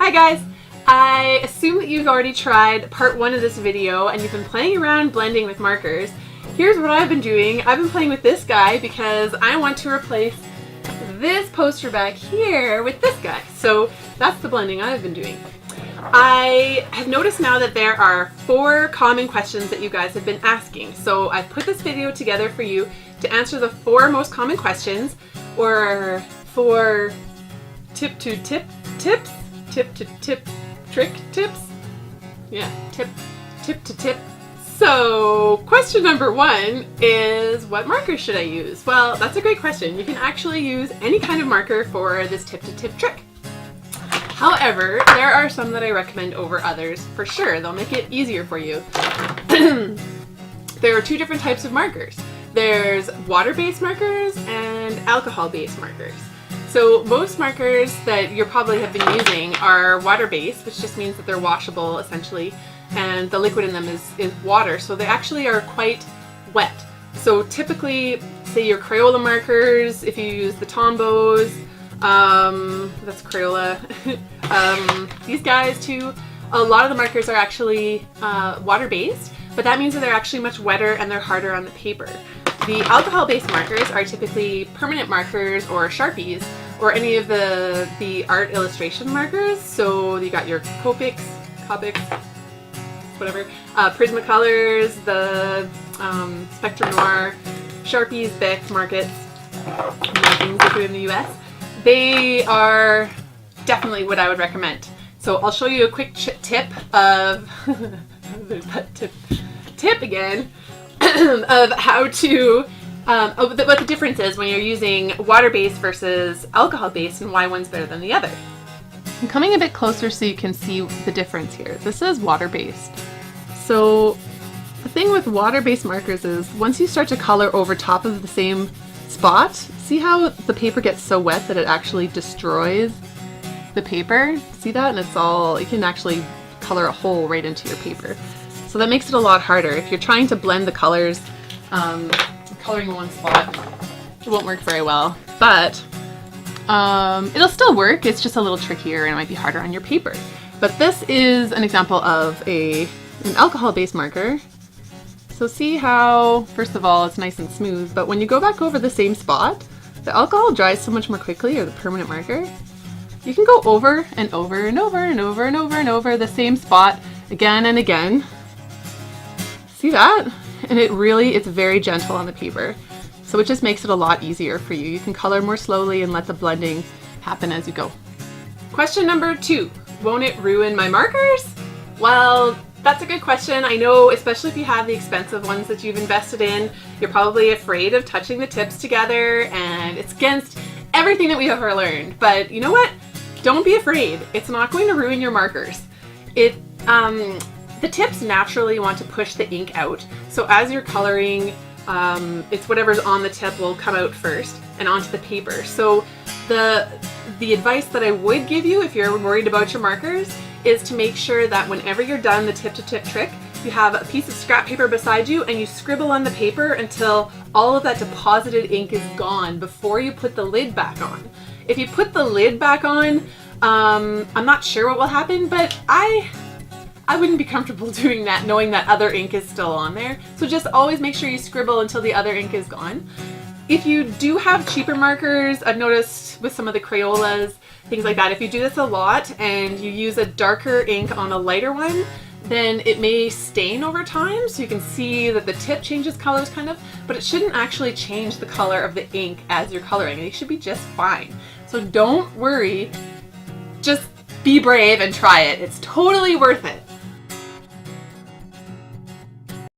Hi guys! I assume that you've already tried part 1 of this video and you've been playing around blending with markers. Here's what I've been doing. I've been playing with this guy because I want to replace this poster back here with this guy. So that's the blending I've been doing. I have noticed now that there are 4 common questions that you guys have been asking. So I've put this video together for you to answer the 4 most common questions, or 4 tip to tip tips? Tip to tip trick tips? Yeah, tip to tip. So question number 1 is, what marker should I use? Well, that's a great question. You can actually use any kind of marker for this tip to tip trick. However, there are some that I recommend over others for sure. They'll make it easier for you. There are 2 different types of markers. There's water-based markers and alcohol-based markers. So most markers that you probably have been using are water-based, which just means that they're washable essentially, and the liquid in them is water, so they actually are quite wet. So typically, say your Crayola markers, if you use the Tombos, that's Crayola, these guys too, a lot of the markers are actually water-based, but that means that they're actually much wetter and they're harder on the paper. The alcohol-based markers are typically permanent markers or Sharpies, or any of the art illustration markers. So you got your Copics, whatever, Prismacolors, the Spectrum Noir, Sharpies, Bics, Markets, things they do in the US. They are definitely what I would recommend. So I'll show you a quick tip of tip again of how to what the difference is when you're using water-based versus alcohol-based and why one's better than the other. I'm coming a bit closer so you can see the difference here. This is water-based. So the thing with water-based markers is once you start to color over top of the same spot, see how the paper gets so wet that it actually destroys the paper? See that? And it's all, you can actually color a hole right into your paper. So that makes it a lot harder. If you're trying to blend the colors, coloring in one spot, it won't work very well. But it'll still work, it's just a little trickier and it might be harder on your paper. But this is an example of an alcohol-based marker. So see how, first of all, it's nice and smooth, but when you go back over the same spot, the alcohol dries so much more quickly, or the permanent marker. You can go over and over and over and over and over and over the same spot again and again. See that? And it's very gentle on the paper. So it just makes it a lot easier for you. You can color more slowly and let the blending happen as you go. Question number 2, won't it ruin my markers? Well, that's a good question. I know, especially if you have the expensive ones that you've invested in, you're probably afraid of touching the tips together, and it's against everything that we've ever learned. But you know what? Don't be afraid. It's not going to ruin your markers. The tips naturally want to push the ink out. So as you're coloring, it's whatever's on the tip will come out first and onto the paper. So the advice that I would give you if you're worried about your markers is to make sure that whenever you're done the tip to tip trick, you have a piece of scrap paper beside you and you scribble on the paper until all of that deposited ink is gone before you put the lid back on. If you put the lid back on, I'm not sure what will happen, but I wouldn't be comfortable doing that knowing that other ink is still on there. So just always make sure you scribble until the other ink is gone. If you do have cheaper markers, I've noticed with some of the Crayolas, things like that, if you do this a lot and you use a darker ink on a lighter one, then it may stain over time, so you can see that the tip changes colors kind of, but it shouldn't actually change the color of the ink as you're coloring. It should be just fine. So don't worry, just be brave and try it. It's totally worth it.